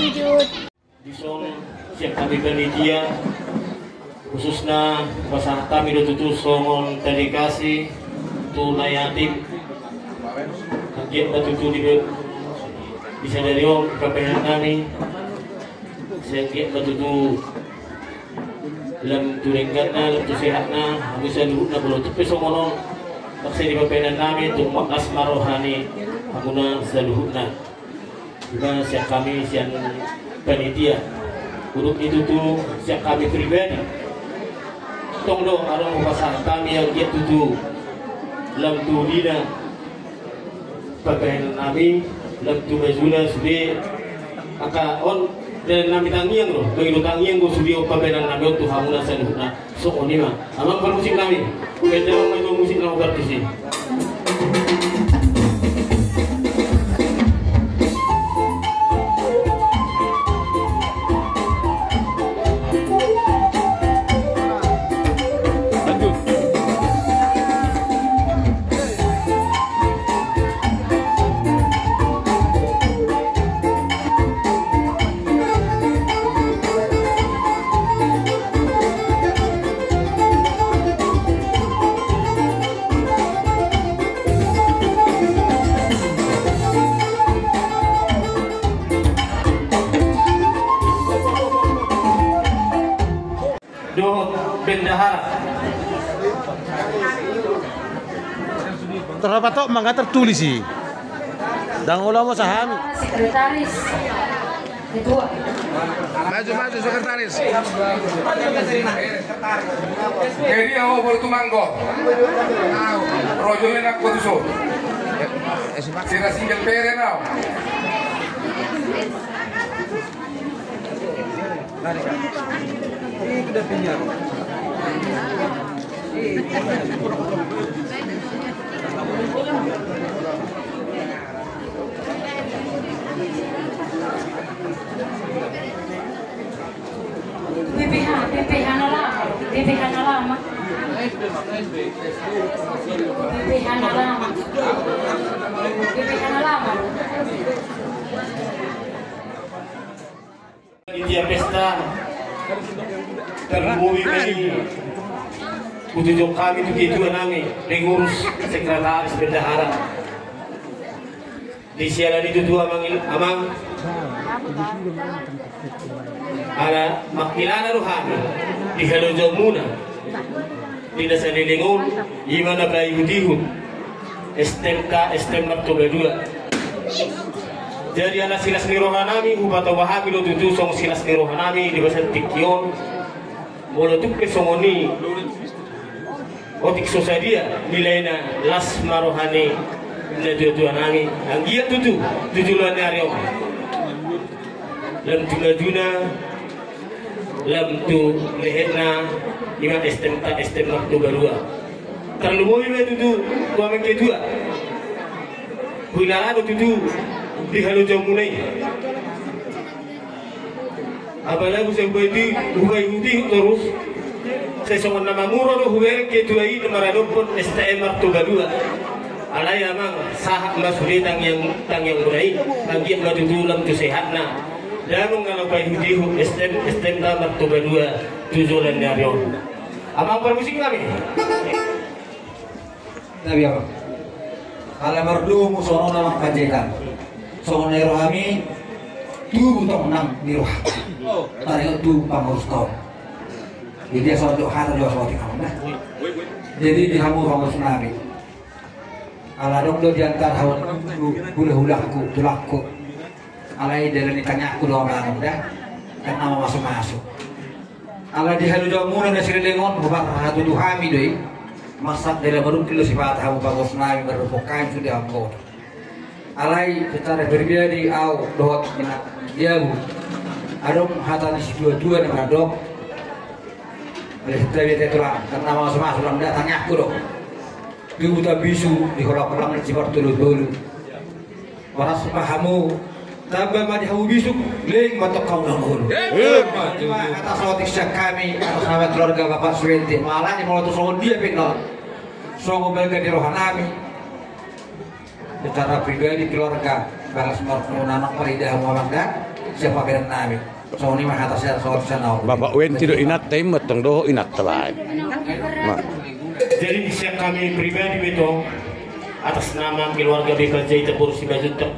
lanjut. Di Solo siap kami panitia khususnya pasang kami ditutup songon dedikasi tunai yatim kaget batutu di bisa dari om kepengen kami saya kaget batutu dalam turingkannya dalam sehatnya bisa dihubungkan belum tapi songono maksud di kepengen kami untuk makas marohani amuna seluhutna juga siap kami siap panitia untuk itu tuh siap kami pribadi tong dong ada pasang kami yang gitu tuh lam tu dina pakai kami lam tu majuna sudah aka on dan nami tangiang loh begitu tangiang gue sudah pakai nami tu hamuna seluruhnya so onima amang bermusik kami kita mau musik nama berarti bendahara terdapat tok mangga tertulis sih dan ulama sahami sekretaris ketua maju sekretaris jadi aku boleh tumanggo rojo enak kutuso sira sinjal pere now ini udah pinjam PPH lama panitia pesta terlebih kami kutujuk kami itu kejuan kami pengurus sekretaris bendahara di siaran itu dua amang ada makilana ruhani di Halo Jamuna di desa Delengon imana bayi hudihun STMK Oktober 2 jadi anak silas nirohanami ubata wahabi lo tutu song silas nirohanami di bahasa Tikion molo tuke songoni otik sosadia nilainya las marohani na dua nami anggia tutu luan ario lam juna lam tu lehetna ima STM Oktober 2 terlalu mau ini tutu tua mengke dua huilara tutu di Halo Jamunai apalagi saya buai hudi terus saya songon nama muro do huere ke tuai maradopon STM Oktober 2 alai amang sah masuri tang yang mulai bagi madudulam tu sehatna dan mengalami hudi STM Oktober 2 tujuan narion amang permusik kami tapi apa kalau merdu musono nama kajetan soal rohami tu butuh menang di roh tarik tu pangurus kau jadi soal tu hal jual soal kamu nah jadi di kamu pangurus nabi ala dong do diantar hawan hulahku tulakku alai dari tanya aku doa orang dah kan nama masuk ala di halu jamu na sirilingon bukan hatu tuhami doi masak dalam baru kilo sifat hamu pangurus nabi berbukain sudah angkot alai secara berbeda au doa minat dia bu adong hatan si dua nama dok oleh sebab itu lah karena masuk dalam datangnya aku dok ibu tak bisu di kolam di Cibartu dulu waras pahamu tambah mati hamu bisu leng batok kau nanggur atas sotik kami atas nama keluarga Bapak Suwenti malahnya mau tu songon dia pinol songon mereka di rohanami secara pribadi keluarga balas mau anak Faridah Muhammad siapa kira nabi. So ini mah atas ya soal sana. Bapak Wen tidak inat temet tong doh inat telai. Jadi siap kami pribadi itu atas nama keluarga BKJ Tepur Sibajuta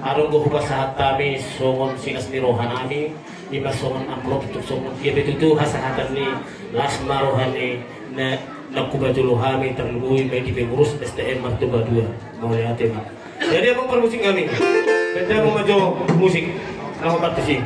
arung go saat kami songon sinas ni rohanami lima songon amplop untuk songon dia betul hasahatan ni lasma rohani na nakubatul hami terlui bagi pengurus STM Martuba 2 mau lihat tema. Jadi abang permusik kami. Benda mau maju musik nama partisi.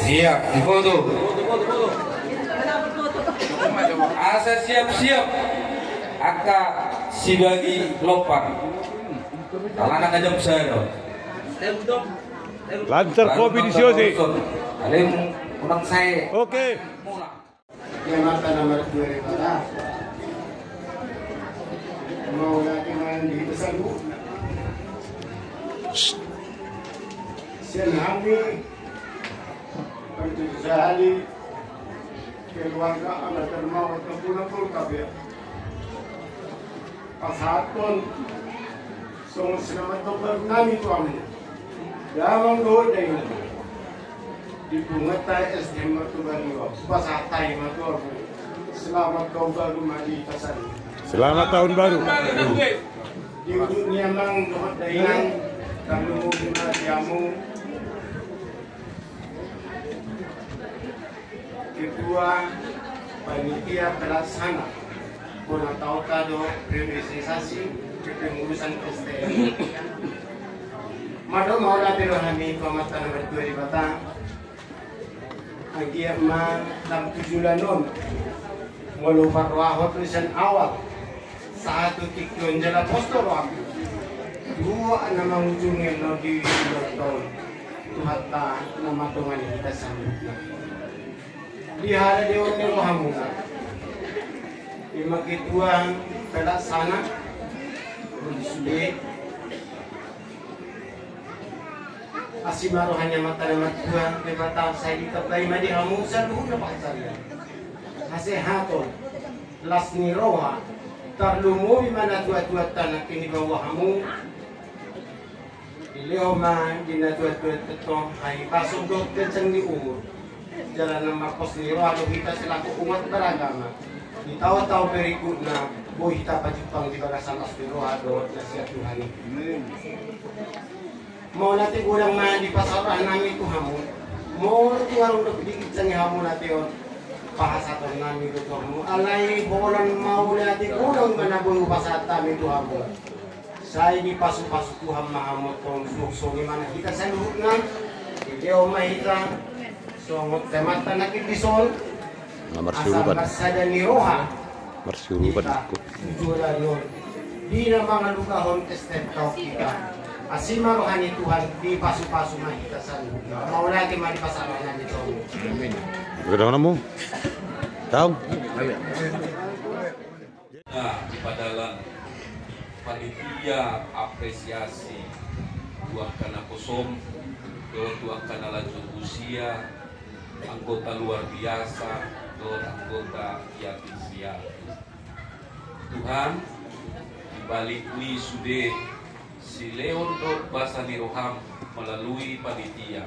Siap, difoto. Asa siap-siap. Aka sibagi lopang. Kalana ngajam saya. Lancar kopi di Siosi. Alim kurang saya. Oke. Mata nomor 2 pada mau lagi mandi pesan bu. Sian kami untuk sehari keluarga anak termau terpulang kabel. Pasatun song selamat dokter kami tuamu. Damang doa dengan di Bungata SDM Martuba 2 pasatai matur selamat tahun baru madi tasan. Selamat tahun baru. Di dunia mang doa dengan kamu diamu ketua panitia pelaksana puna tahu kado priorisasi kepengurusan STM. Mado mau latih rohani pemata nomor 2 di Batang. Agia ma dalam 7 lanon melupat wahot tulisan awal satu tikun jala postor waktu dua nama ujungnya no di tahun Tuhata nama Tuhan kita sambut dihara dewan ni rohamu lima ketua pelaksana sudah Asima rohanya mata dan mata lebatang saya dikapai madi hamu salu na paksaria hasehaton lasni roha tarlumo mana tua-tua tanah kini bawah hamu ileo man dina tua-tua tetong hai pasung dok kenceng di umur jalan nama pos ni roha lo kita selaku umat beragama di tahu-tahu berikutnya boh kita pajupang di bagasan asli roha do nasihat Tuhan mau nanti kurang main di pasaran nami itu hamu mau nanti warung dikit sangi hamu nanti on bahasa ton nami itu hamu alai bolan mau nanti kurang mana bulu pasar nami itu hamu saya di pasu-pasu Tuhan mahamu ton sungi mana kita sendukna dia omai kita songot temat tanah kita son asal masada ni roha Marsuru padaku. Jualan non di nama luka hon step tau kita asima rohani Tuhan di pasu-pasu mah kita sanggup. Mau lagi mah di pasaran di Tomo. Amin. Berdoa namu. Tahu? Nah, padalah panitia apresiasi dua kana kosong, dua kana lanjut usia, anggota luar biasa, anggota yatim piatu. Tuhan dibalik wi sude si Leon dok Basani Roham melalui panitia.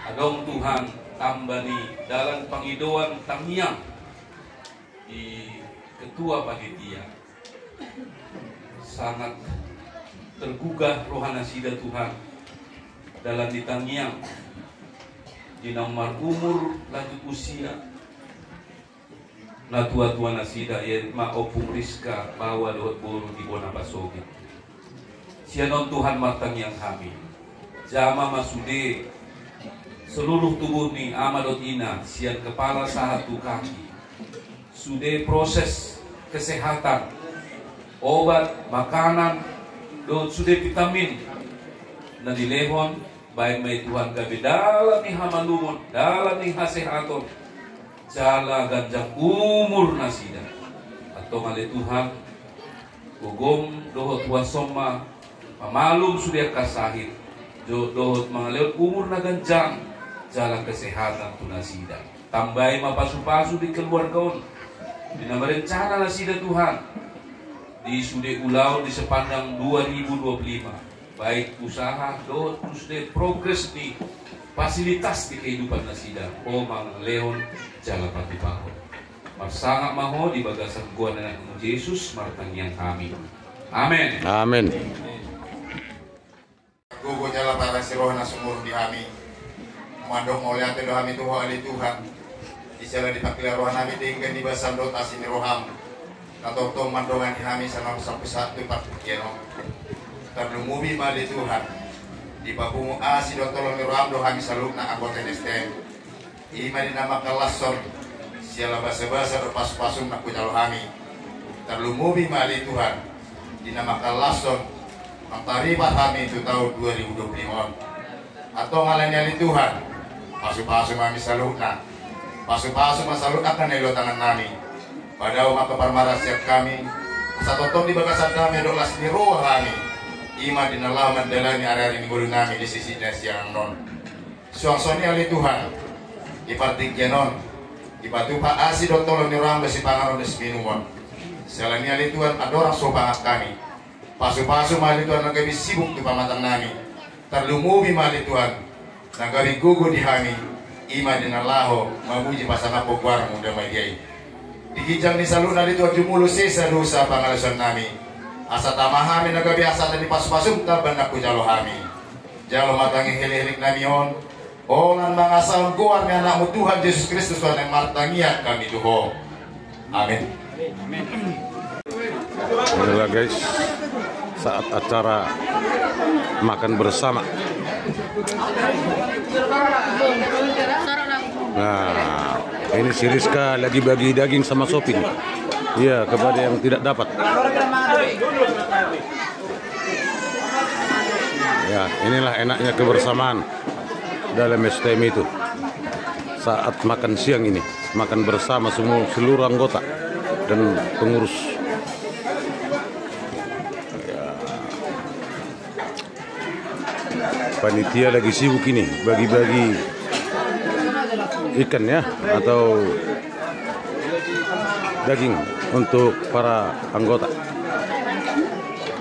Adong Tuhan tambani dalam pangidoan tangiang di ketua panitia. Sangat tergugah rohana sida Tuhan dalam ditangiang di nomor umur lanjut usia na tua-tua nasida ya ma opung Rizka bawa lewat buru di bona basogi sianon Tuhan matang yang kami jama masude seluruh tubuh ni amadot ina sian kepala satu kaki sude proses kesehatan obat makanan dot sude vitamin na dilehon baik may Tuhan gabi dalam ni hamalumon dalam ni hasehaton jala ganjang umur nasida atau ngale Tuhan gugom dohot wasoma pamalum sudah kasahit dohot mangaleot umur na ganjang jala kesehatan tu nasida tambahin mapasu-pasu di keluarga dinamarencana nasida Tuhan di sude ulau di sepanjang 2025 baik usaha dohot sudah progres di fasilitas di kehidupan nasida mang leon jala pati paho marsangak maho di bagasan gua anak Yesus martang yang kami amin Amin. Gugu jala para siroh na sumur di kami mandok oleh ate dohami tuho ali Tuhan isala dipakila roh nami tinggal di basan dot asin roham katotong mandongan di kami sama sampai satu part kiano terlumumi mali Tuhan di babumu asi do tolong roham do kami saluk na anggota NSTM ima di nama kalason siala basa-basa do pas-pasum na kujalo kami terlumumi mali Tuhan di nama kalason ang taribat kami itu tahun 2025 atau ngalanyali Tuhan pasu-pasu kami saluk na pasu-pasu masaluk akan nelo tangan kami pada umat keparmaras siap kami satu ton di bagasan kami do las di roh kami ima dinalaman dalani hari-hari minggu nami di sisi yang non suang-suangnya oleh Tuhan ipartik jenon ipatu pa asi do tolong ni orang besi pangaron des minuman selani oleh Tuhan ada orang sobangat kami pasu-pasu mali Tuhan nagabi sibuk di pamatang nami terlumumi mali Tuhan nagabi gugu di kami ima dinalaho mamuji pasana pogwar muda mayai digijang ni saluna di Tuhan jumulu sesa dosa pangalasan nami asa tamahami nagabi asa tadi pas-pasum taban aku jalo kami jalo matangi hilirik namion olan mangasal kuan anakmu Tuhan Yesus Kristus Tuhan yang martangiat kami tuho amin. Inilah guys saat acara makan bersama. Nah ini si Rizka lagi bagi daging sama sopin. Iya, kepada yang tidak dapat. Ya, inilah enaknya kebersamaan dalam STM itu. Saat makan siang ini, makan bersama semua seluruh anggota dan pengurus. Ya. Panitia lagi sibuk ini, bagi-bagi ikan ya, atau daging untuk para anggota.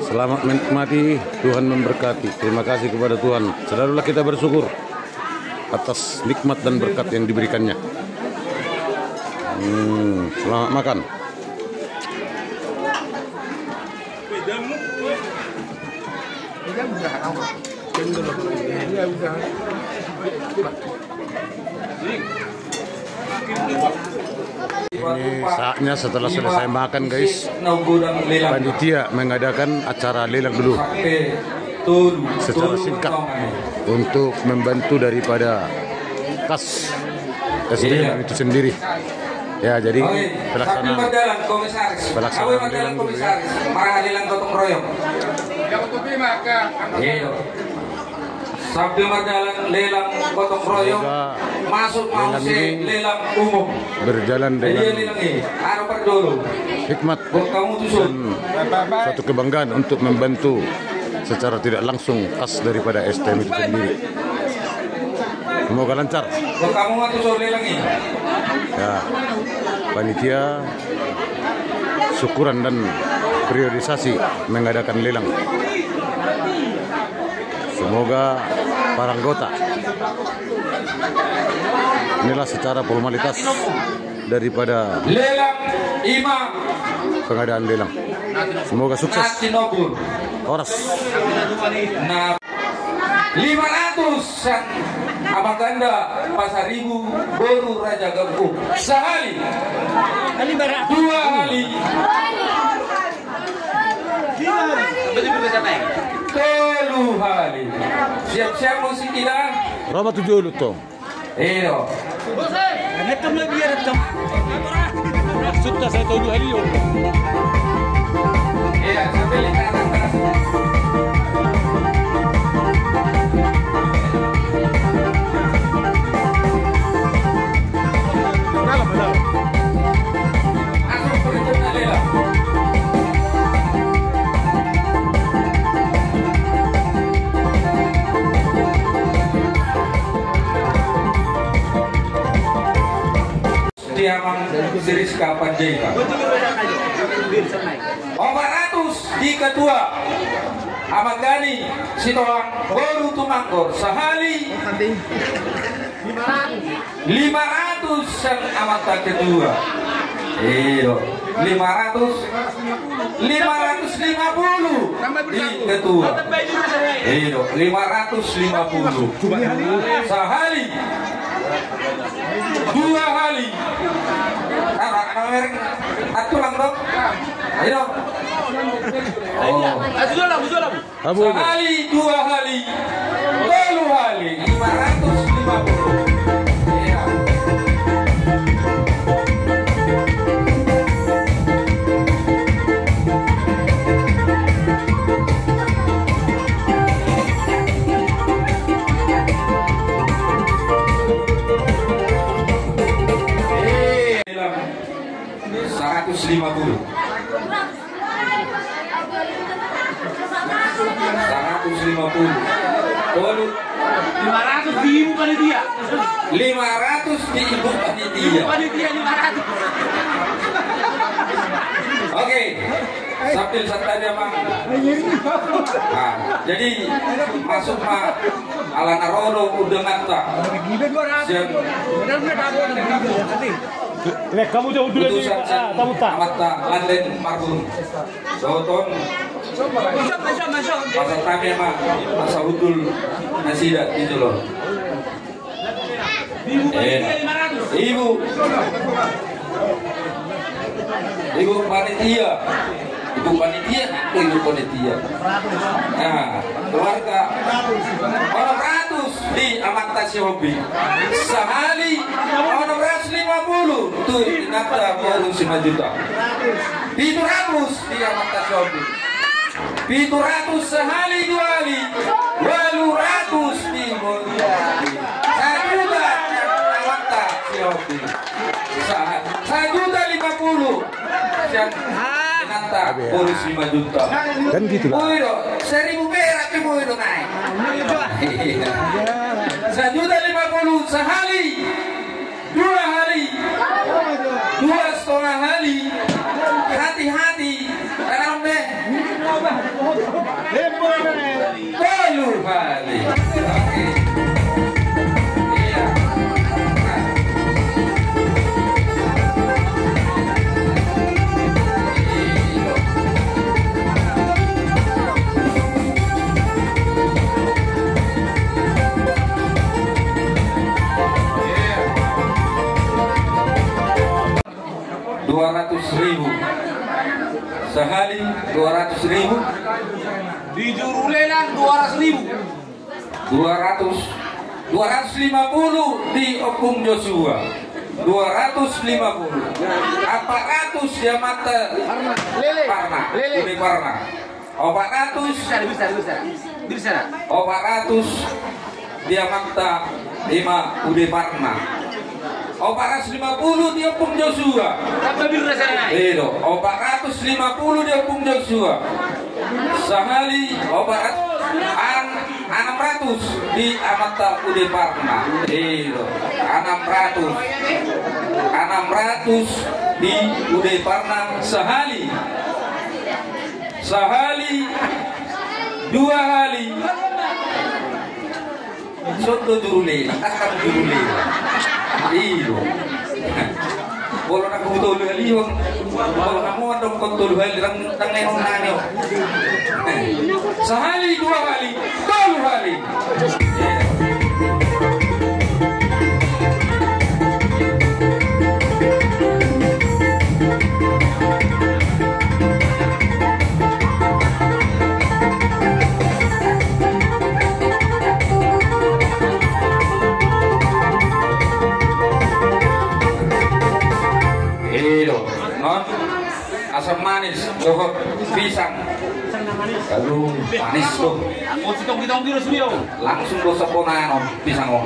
Selamat menikmati, Tuhan memberkati. Terima kasih kepada Tuhan. Selalulah kita bersyukur atas nikmat dan berkat yang diberikannya. Selamat makan. Ini saatnya setelah selesai makan guys, panitia mengadakan acara lelang dulu secara singkat untuk membantu daripada kas SDM itu sendiri. Ya, jadi pelaksanaan lelang dulu ya. Sambil berjalan lelang gotong royong masuk mau lelang umum berjalan dengan hikmat dan suatu kebanggaan untuk membantu secara tidak langsung kas daripada STM itu sendiri. Semoga lancar. Ya, panitia syukuran dan priorisasi mengadakan lelang. Semoga para anggota, inilah secara formalitas daripada pengadaan lelang. Semoga sukses. Horas. 500 sang Amaganda Pasaribu Boru Raja Gembung sehali 2 hari 3 hari. Siap-siap musik kita. Berapa 7 lutong? Iyo. Sudah saya tahu 2 hari. Iya, sampai lihat atas. Aku berikutnya Lela. Diamang Siriska Panjaitan 400 di kedua Ahmad Gani Sitoang Boru Tumangkor sehali 500 sang amata kedua iyo 550 di kedua iyo 550 sehali 2 hari atuh lang dong ayo sehali 2 hari 3 hari 550 150 Waduh 500 di ibu panitia. 500 di ibu panitia. Panitia 500. Oke. Sambil saja Mang. Nah, jadi masuk Mak ala narodo udengan tak. Lek kamu jauh dulu di tamu tak. Amata Landen Marbun. Soton. Masa kami Mak masa hudul nasidat gitu loh. Ibu panitia. Ibu panitia. Nah, keluarga orang 100 di Amata Siobi. Sehari orang 150 tuh di Nata baru 5 juta. 700 di Amata Siobi. 700 sehari 2 hari. 200 di Bolia. 1 juta Amata Siobi. 1 juta 50. Yang Nanta bonus 5 juta. Kan gitu lah. Woi dong, 1000 perak ke woi dong naik. 1 juta 50 sehari, 2 hari, 2,5 hari. Hati-hati, karena deh. 10 hari. Oke. 200.000 sehari 200.000 Di juru lelang 200.000. 250 di Opung Joshua 250 400 dia mata Parna Uli Parna 400 dia mata 5 Udi Parna 450 dia Opung Joshua. Itu 450 dia Opung Joshua. Sehari 600 di Amata Ude Parna. Itu 600 di Ude Parna sehari. Sehari 2 hari. Soto jurule, akan jurule. Iyo. Kalau nak betul lihat, kalau kamu ada betul lihat, tang nengong nanyo. Sehari 2 hari, 3 hari. Non asam manis, dohot pisang. Aduh, manis tuh. Langsung lo sempurna non pisang om.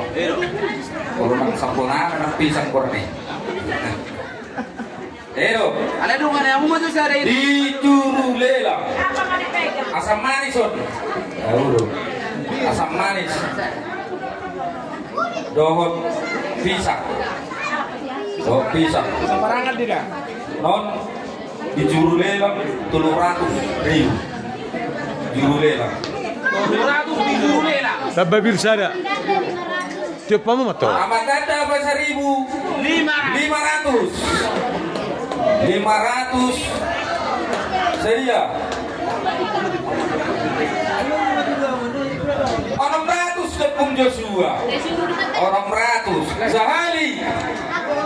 Kalau nang sempurna nang pisang korne. Ada dong ada yang mau masuk ada Di Jurulela. Asam manis on. Aduh, asam manis. Dohot pisang. Dohot pisang. Sembarangan tidak. Non di Jurulela 300.000. Jurulela. 200 di Jurulela. Sabab birsada. Tiap pamu mato. Amat ada apa 1.500. 500 sedia. 600 tepung Joshua. 600 sehari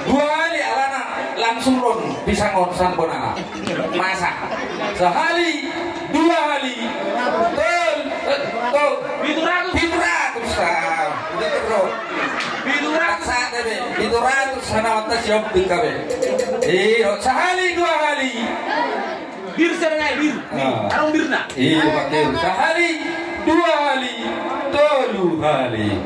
2 hari alana langsung ron pisang on sampona masak sehari 2 hari tol 700 sana mata siap dikabe sehari 2 hari Bir serengai bir. Arong birna. Iya pakai sehari 2 hari 3 hari.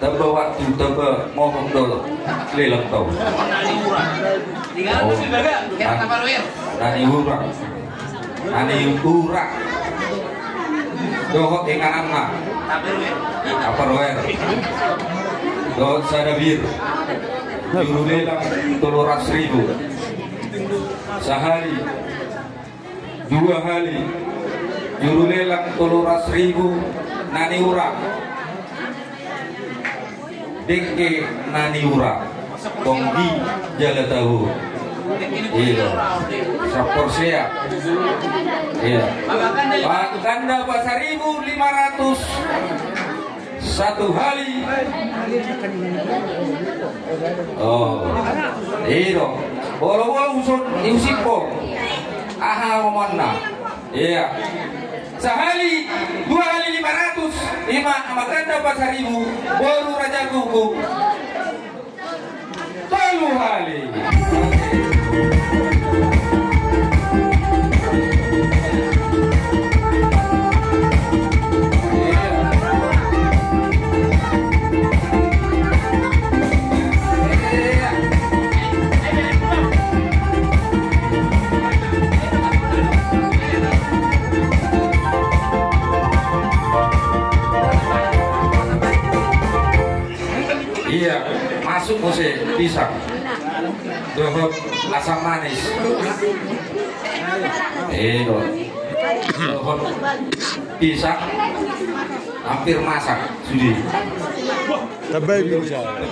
Taba waktu taba mohon dulu lelang tau. Tinggal mesti baga. Kita kapal wer. Nani urak. Dohot dengan anak. Kapal wer. Dohot sadabir. Juru lelang 300.000. Sehari 2 hari. Juru lelang 300.000. Nani urak. Dengke nani ura tonggi jala tahu iya sapor siap iya ganda pasar 1.500 1 hari oh iya bolo-bolo usun iusipol aha mana iya sehari 2 hari 500 5 sama ganda pasar 1.000 baru raja kuku 3 hari iya masuk musik pisang dohot asam manis dohot pisang hampir masak sudah Tabay birisada.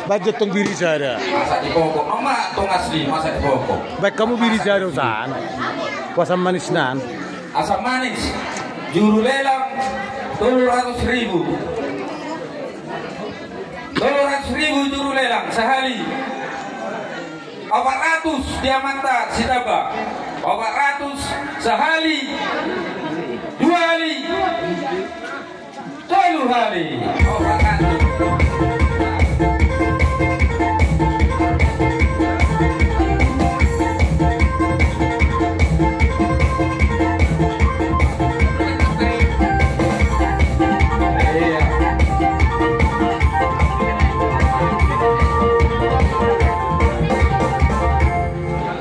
Budget tong birisada. masak di pokok emak tong asli masak di pokok Baik kamu birisada usahan. Kuasa manis nan. asam manis juru lelang 300.000 juru lelang sehari 400 diamanta sitaba 400 sehari 2 hari 3 hari 400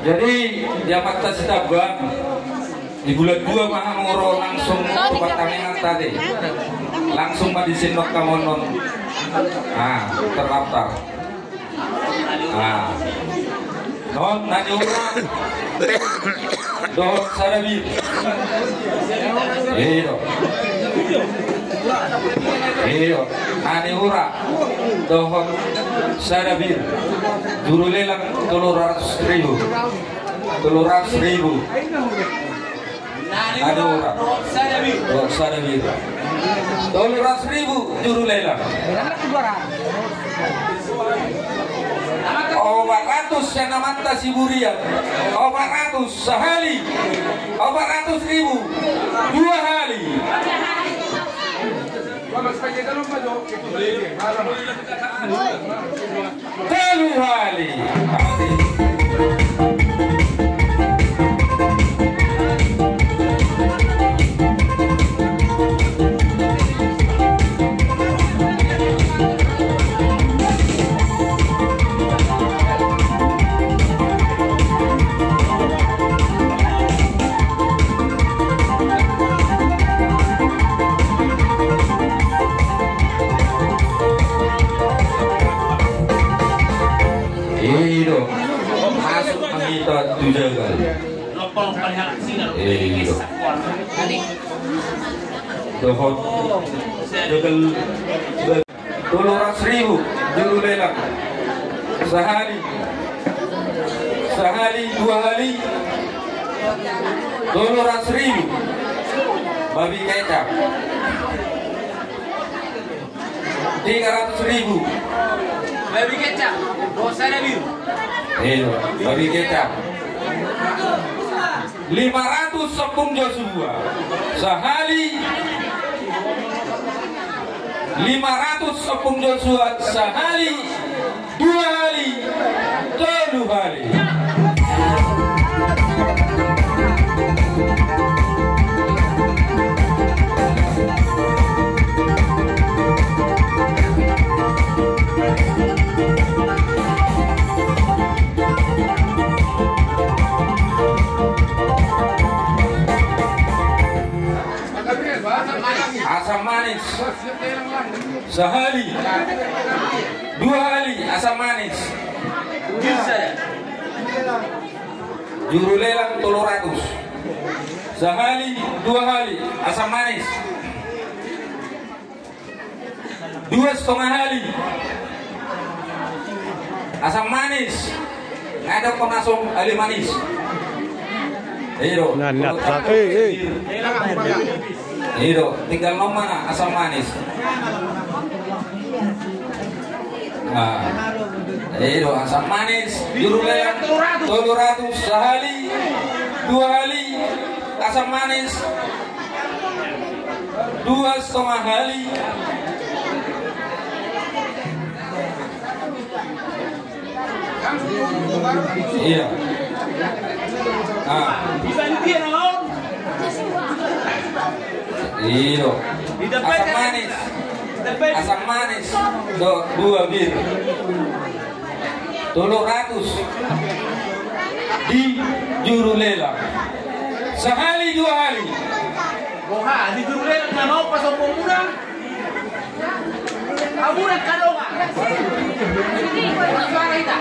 Jadi dia fakta sitabang di bulan 2 maha ngoro langsung ke Batangan tadi langsung madisinok kamonon Terdaftar. Non Nadiura Dohon Sadabir. Iyo Nadiura Dohon Sadabir. Juru lelang 300.000. 300.000. Nadiura Dohon Sadabir. 300.000 juru lelang. 400 Senamanta Siburian, 400 sehali, 400.000 dua hari. Telu hari. Masuk kita tujagal. Dohon jagal 200.000 juru lelang sehari, dua hari 200.000 babi kecap 300.000 babi kecap dosa nabi. Babi kecap 500 sepung Joshua sehari, 500 sepung Joshua sehari, dua hari, 3 hari. Asam manis sehari, dua hari asam manis. Juru lelang 300 sehari, dua hari asam manis. 2,5 hari asam manis. Ada penasong ali manis. Iyo, tinggal nom mana asam manis. Iyo, asam manis. Juru lelang 300 sehari, dua hari asam manis. 2,5 hari. Iya. Iyo. Asam manis. Asam manis. 2 bir. 300 di juru lelang. Sehari, dua hari. Boha di juru lelang na mau pasok mo muna. Amunan ka daw nga. Suara kita.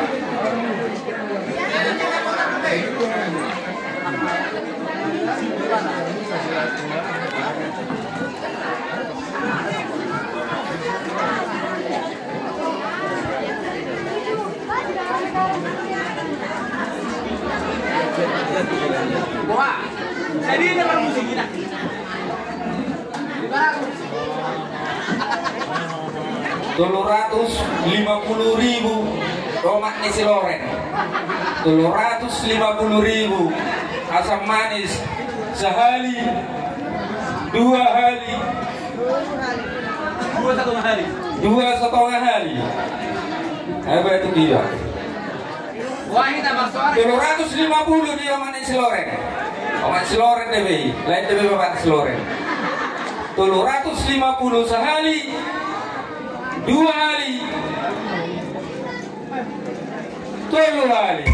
Boha, jadi ini baru musik kita. 350.000 tomat nasi loren, 350.000 asam manis sehari, dua hari, 2,5 hari. Apa itu dia? Wah, kita masuk 250 dia mana nasi loren. Tomat nasi loren deh, lain deh bapak nasi loren. 350 sehari, 2 hari, 3 hari.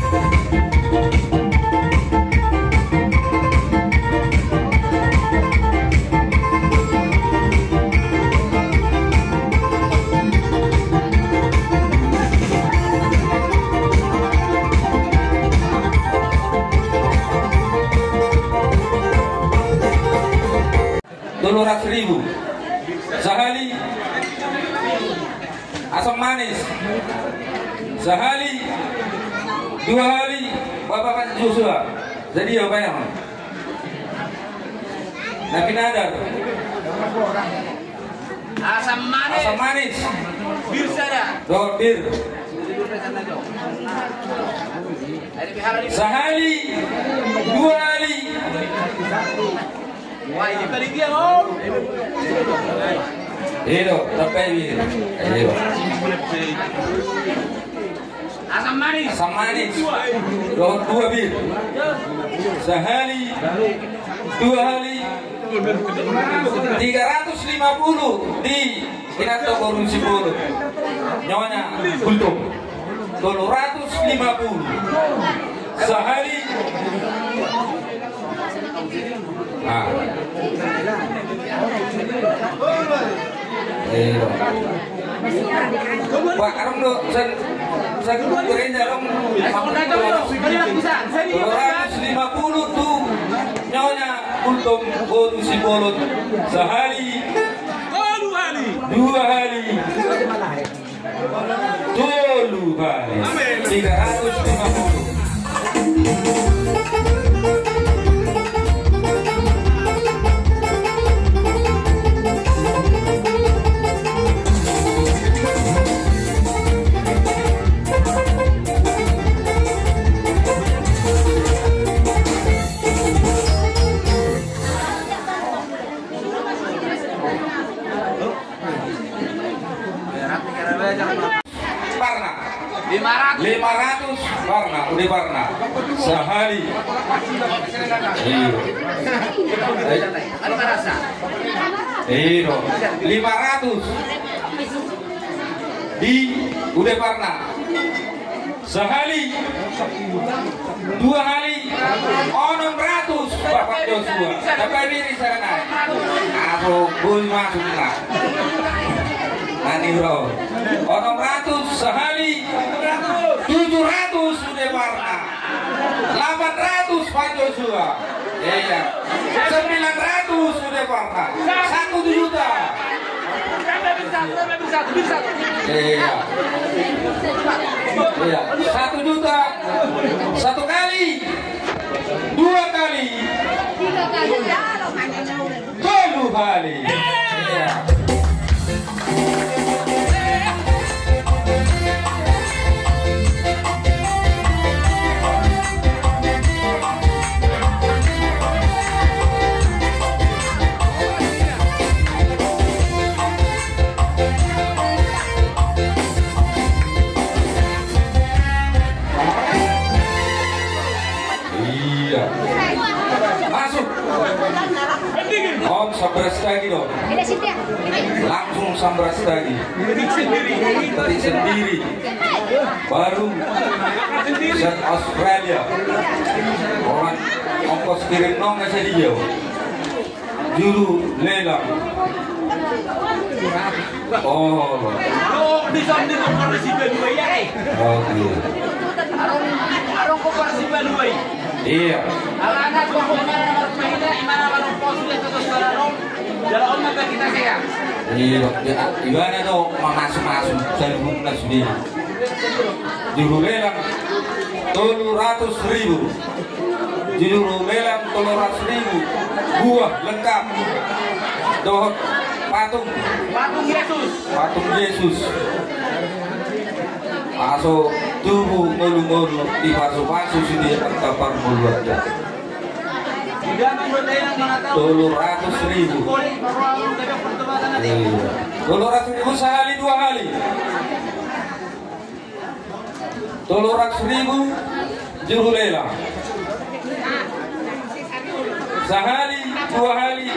300.000. Sehali asam manis. Sehali 2 hari Bapak Joshua. Jadi apa yang Nabi Nadar Asam manis. asam manis Bir sada. bir. Sehali 2 hari. Wah, ini kali dia mau. Itu tapi itu Asam manis. asam manis 2 bir. Sehali 2 hari 350 di Kinato Korun Sibolo. Nyonya Kultum 250 sehari. Nah. Pak Arung lo saya keren dalam 250 tuh nyonya Kultum Korun Sibolo sehari 2 hari 350. Parna 500 Parna udah Parna sehari. Iya 500 di udah Parna sehari 2 hari 600 Bapak Joshua. Dapat diri saya naik aku pun masuk lah Naniro 600 sehari 700 sudah Parna 800 Pak Joshua. Iya 900 sudah Parna 1 juta. Iya 1 juta 1 kali 2 kali 10 kali. Iya. Masuk. Om sabras lagi dong. Langsung sabras lagi. Ketik sendiri. Baru set Australia. Orang ongkos kirim nong nggak jadi jauh. Juru lelang. Oh. Di sana orang si Balua ya. Oke. Arong kok si Balua. Iya. Anak kok mahina imana balong posu ya terus barang. Dalam omna kita saya. Iya, gimana tuh masuk dari rumah sendiri. Juru lelang 300.000. Juru lelang 300.000. Buah lengkap. Doh patung Yesus. Masuk tubuh mulu-mulu di pasu-pasu sini terkapar mulu aja. 300.000. 200.000 sehari 2 hari. 300.000 juru lelang. Sehari 2 hari.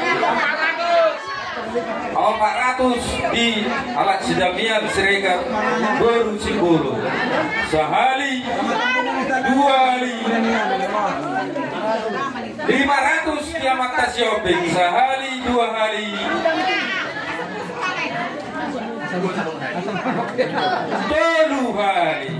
400 di alat sedamian Siregar Baru Sibolo. Sehari 2 hari. 500 kiamat Kasiopeng. Sehari 2 hari. 3 hari.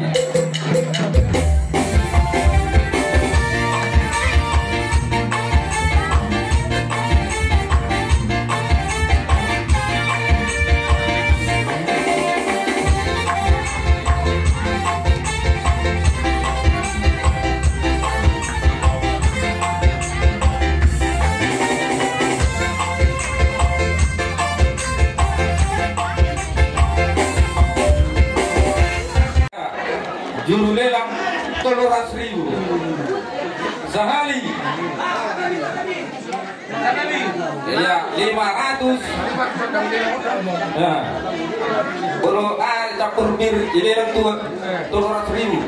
300.000. Sehali. Ya, 500. Ya. Kalau campur bir ini yang tua 300.000.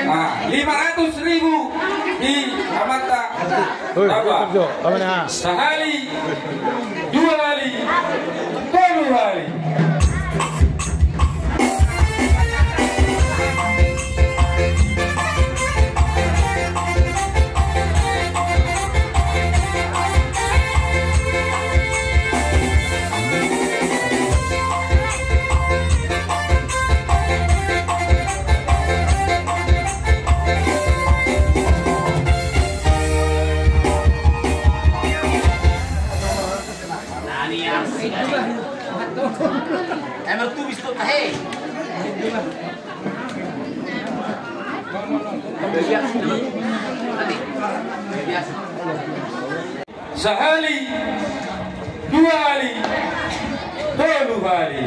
Nah, 500.000 di Amata. Sehali, 2 hari, 3 hari. Emang tuh bisa tahe. Sehari, 2 hari, 3 hari.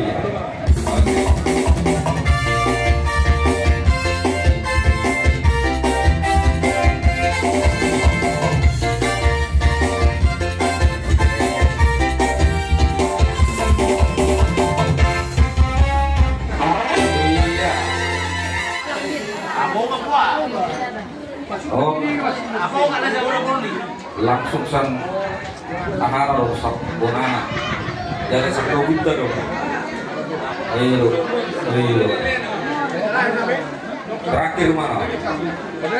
Oh, Ako nga na sa ulo ni. langsung san ahara rusak bonana dari satu buta dong. Ayo. Terakhir mana?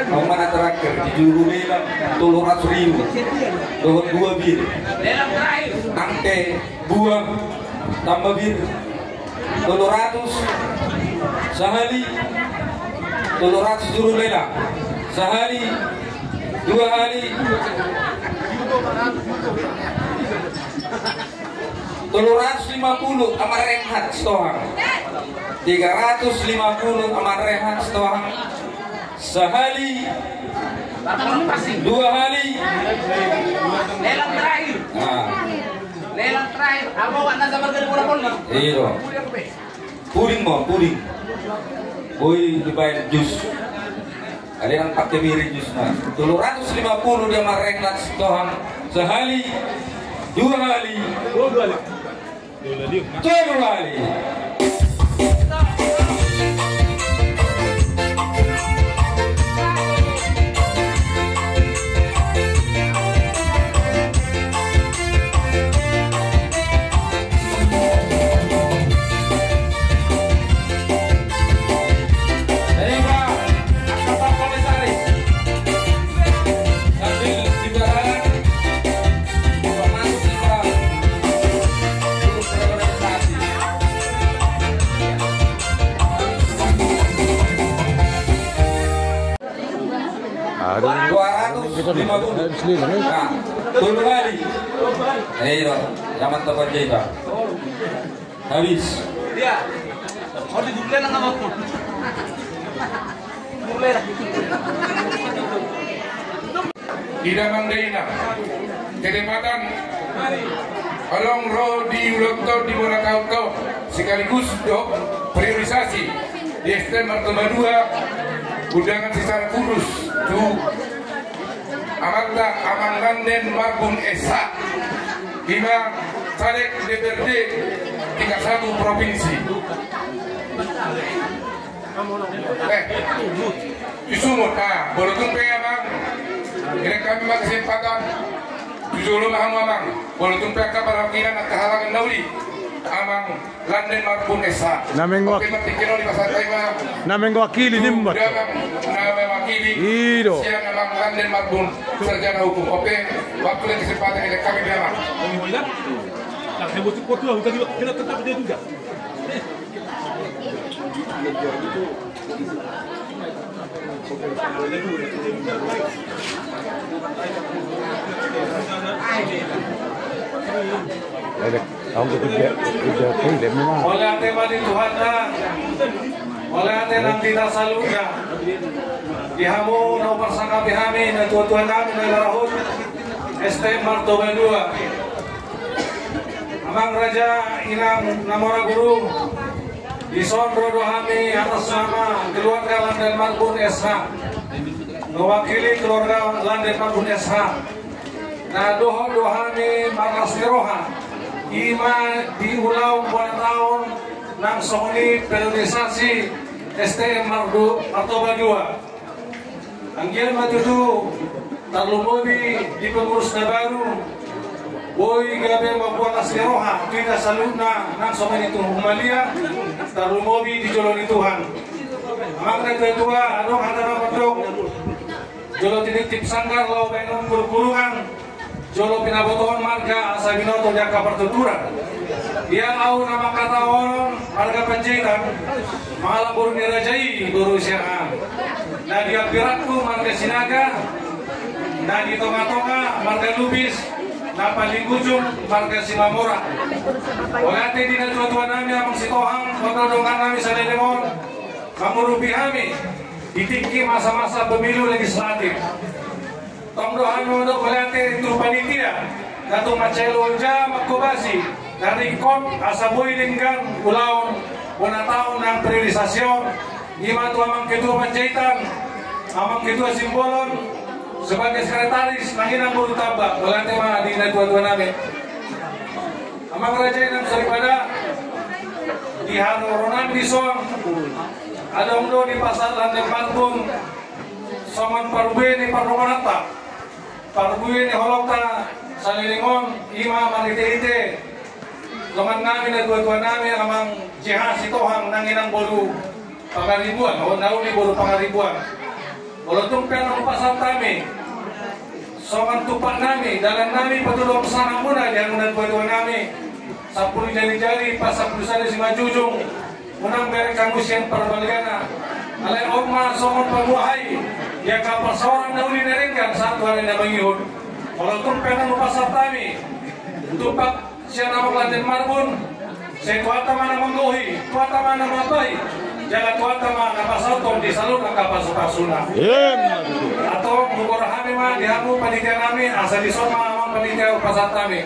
Mau mana terakhir? Di juru bilang 300.000. Dohot 2 bir. Lelang terakhir. Angke buah tambah bir 300. Sehari 300 juru lelang. Sehari 2 hari 350 sama rehat setohang 350 sama rehat setohang sehari 2 hari Lelang terakhir. nah Lelang terakhir. Ako nga na sa ulo ni. iya puding mau puding boy dibayar jus ada yang pakai miri jusnya 350 dia mareklat setohang sehari 2 hari 3 hari. Aduh. 250. Nah, 3 hari. Ayo, zaman tempat kita. Habis. Dia. Mau didublen lang ako. Dublen. Tidak Mandena, Kedematan, Along Road di Ulokto di Bonakauto, sekaligus dok priorisasi di STM Martoma 2, undangan secara kudus tu Amata Amanlanden Marbun Esa, 5 caleg DPRD tingkat 1 provinsi. Isumut, boleh tumpe amang. Ini kami kesempatan jujur amang, boleh tumpe kaparakinan at kahalangan nauli amang Landen Marbun Esa. Nameng wakili nimbat. Nama wakili. Ido. Siang amang Landen Marbun sarjana hukum. Oke, waktu dan kesempatan ini kami bilang. Kita tetap dia juga. Oleh tema di Tuhan oleh tenang tidak saluga dihamu no persangka bihami na tuan kami na larahut STM Martoma 2 Amang Raja Inang Namora Guru Disondro dohami atas nama keluarga Landen Marbun SH, mewakili keluarga Landen Marbun SH. Nah dohami markas Roha ima diulang bulan tahun nang songni periodisasi STM Martoba 2. Anggian matutu tarlumobi di pengurus baru boy gabe mabuat asliroha tidak salutna nang somen itu humalia tarumobi di joloni Tuhan amang tua anong hatana padok jolo tinitip sanggar lau benong kurkurungan jolo pinabotohon marga asa binoto jaka pertuturan dia au nama kataon marga penjitan malam burung dirajai buru siang nah dia piratku marga sinaga nah di tonga-tonga marga lubis na paling ujung marga Simamora. Wagate di na tua nami amang sitohang pagdodongan nami sa Lelemon kamurupi kami ditingki masa-masa pemilu legislatif. Tongdohan mo do wagate itu panitia datong macelo ja magkubasi dari kon asaboy linggan ulaon una taon ng priorisasyon lima tu amang ketua panjaitan amang ketua simbolon sebagai sekretaris nanginang buru tabak belante mah di tua namin amang raja yang daripada di Hanoronan di Song ada undo di pasar Landen Marbun soman parubue ni parromanata parubue ni holokta salilingon ima marite-ite loman namin tua namin amang jihas itohang nanginang buru pangaribuan o nauni buru pangaribuan Walaupun penang pasal kami, sokan tupak nami, dalam nami patulong sana muna di anunan kedua nami, 10 jari-jari pas 10 sari si majujung, munang berek kamus yang perbalgana, alai oma sokan pamuhai, yang kapal seorang nauli neringkan satu hari na mangihun. Walaupun penang pasal kami, tupak siya nama Landen Marbun, saya tuata mana manggohi, tuata mana mabai. Jangan tuata mah napasauton di salur ang kapasukasuna. Atau mukor kami mah dihamu panitia kami asal di soma amang panitia pasat kami.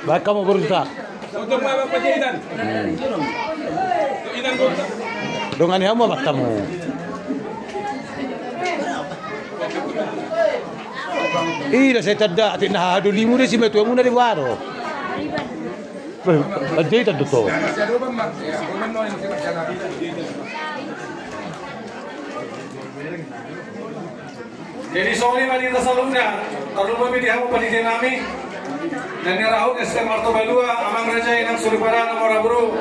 Baik kamu berusaha. Untuk apa penjahitan? Inan kota. Dengan hamu bak kamu. Ila saya tada atin hadu limu de simetu muna di waro. Penjahitan tuh. Jadi soalnya mali tersalungnya, kalau mau dihamu panitia kami, dan nirahuk STM Martoba 2, amang raja yang suripada nama bro,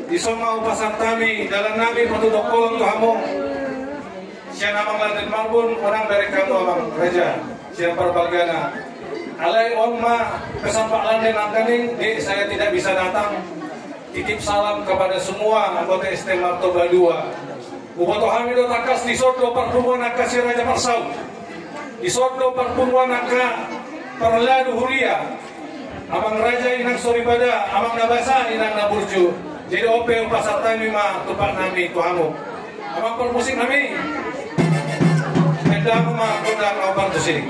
isoma upasat kami, dalam nami patudok kolong tuhamu, siya namang Landen Marbun, orang berek kamu amang raja, siya perbalgana. Alai onma pesan Pak Landen angkaning, saya tidak bisa datang. Titip salam kepada semua anggota STM Martoba 2. Upato hamido takas di sordo pertemuan angka si Raja Parsau. Di sordo pertemuan angka perladu huria. Amang Raja inang soribada, amang nabasa inang naburju. Jadi ope pasat kami mah tupak nami tuhamu. Amang permusik kami. Mendamu mah kudang obar tusik.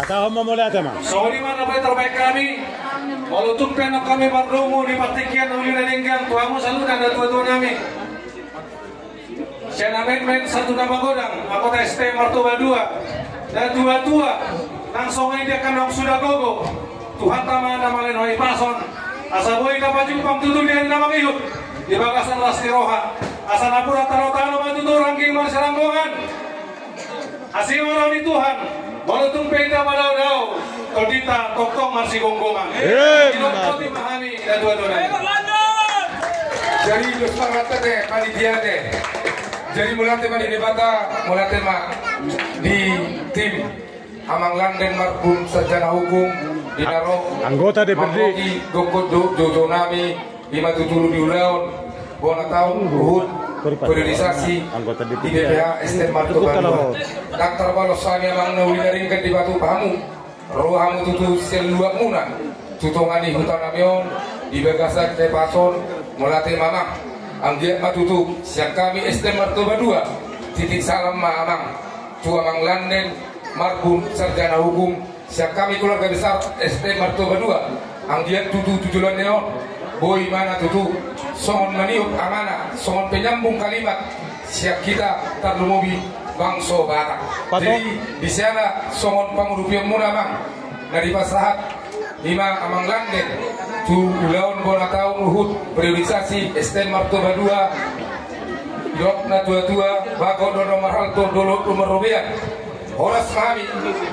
Kau mau mulai teman? Sorry mana terbaik kami. Walau tumpen kami berdomu di patikian uli naninggan tuamu selalu ada tua-tua nami. Saya namain satu nama godang, anggota STM Martoba 2 dan tua-tua langsung ini dia kan sudah gogo. Tuhan tama nama lain hoi pason. Asa boy kapaju pam tutu dia nama hidup di bagasan Lasti Roha. Asa napura taro-taro matutu rangking marseranggongan. Asih orang di Tuhan. Walau tumpen ka daw kalau kita tok masih gonggongan. Tidak memahami dan dua-dua. Jadi dos parata deh panitia deh. Jadi mulate mah di debata mulate mah di tim Amang Landen Marbun secara hukum dinaro anggota DPRD Gokod Jojo nami 57 di Ulaon bona tahun Ruhut periodisasi di BPH STM Martoba 2. Daftar balos sami amang naulidaringkan di batu pahamu rohamu tutu seluak muna tutongani hutan amion di bagasak tepason mulate mamang anggiat matutu siang kami STM Martoba 2 titik salam mamang tuamang landen marbun sarjana hukum siang kami keluarga besar STM Martoba 2 anggiat tutu tujuan neon boy mana tutu songon maniup amana songon penyambung kalimat siap kita tarlumobi bangso Batak. Jadi di sana songon pangurupian munamang dari pasahat 5 amang landen tu ulaun bona tahun luhut priorisasi STM Martoba 2 Yokna tua bago dono mahal to dolo nomor robian Horas kami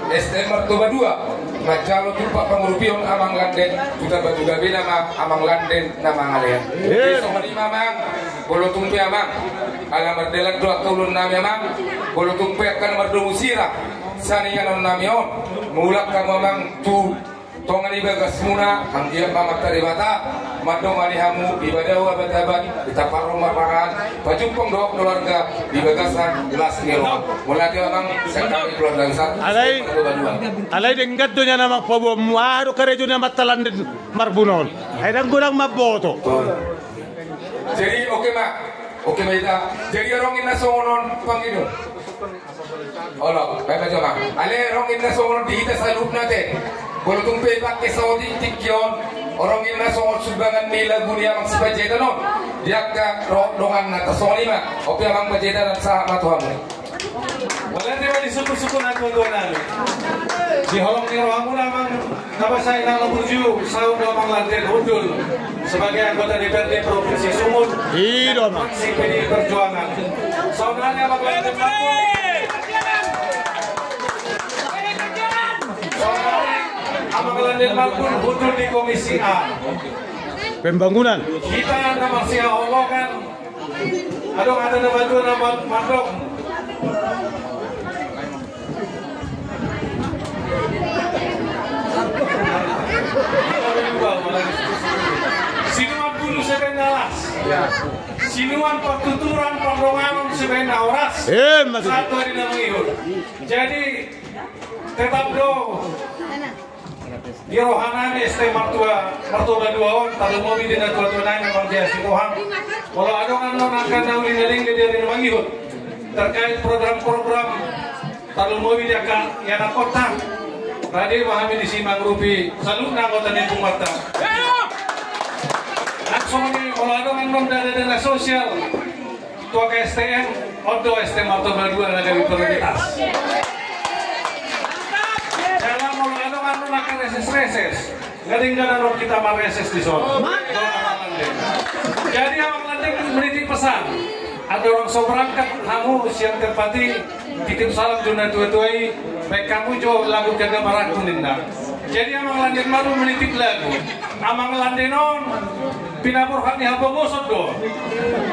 STM Martoba 2 Majalo tupak pangurupion amang landen kita batu gabe nama amang landen nama ngalian besok lima mang bolo tumpe amang ala mardelan doa tulun nami amang bolo tumpe akan mardomu sirah saningan namion mulak kamu amang tu tongan ibagas muna ang dia pamat taribata madong alihamu ibadah abad-abad kita parong mapakan pajumpong doa keluarga ibagasan gelas ngero mulai amang sekali keluarga besar alay denggat dunya nama pobo muaro karejo na matalan marbunon ay dang gurang maboto jadi oke mak ita jadi orang ina songonon pangido olo baik aja mak ale orang ina songonon di ita salup nate bolo tumpe pakai saudi tikyon orang ina songon subangan nila gunia mang sebagai non dia ka dongan nata sonima oke amang bajeda dan sahabat tuhan wala di ba disuko-suko na tuwa namin di holong ni rohamu namang nabasay na laburju sa umang lantin hudul sebagai anggota DPRD Provinsi Sumut si PDI Perjuangan saudaranya amang lantin amang lantin Malpun hudul di Komisi A pembangunan kita namang siya holokan adong ada na bantuan na mandok sinuan bulu sebenalas sinuan pertuturan perlonganan sebenaoras satu hari namangihut jadi tetap do di rohanan STM Martoba 2 on tadu mobi dina tua-tua memang dia situhang kalau adongan non akan nauli naling dia namangihut terkait program-program tadu mobi dia yang kota tadi pahami disimbang rupi salut na anggota ni Pumata langsung ni kalau ada yang dari dana sosial tua ke STM odo STM Martoba 2 lagi prioritas jangan kalau ada yang akan reses nggak kita mau reses di sana jadi abang landeng menitip pesan ada orang soberangkat kamu siang terpati titip salam juna tua-tuai baik kamu jauh lagu jaga barat kuninda jadi amang landen malu menitip lagu amang landenon pinapur hati haba ngosot do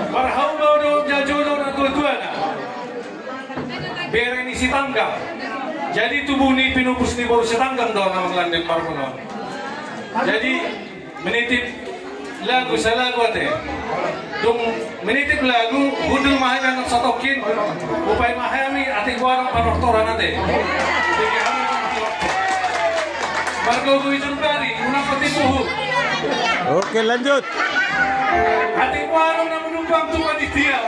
barhau do jajodo na tua-tua na bereni si tanggang jadi tubuh ni pinupus ni baru si tanggang do amang landen marmunon jadi menitip lagu sa lagu ate dung menitip lagu budul mahayang satokin upay mahayami ating buwan panortoran ate sige kami Margo Guijun Bari unang patipuho oke lanjut ating buwan na menumpang tuwa di tiyaw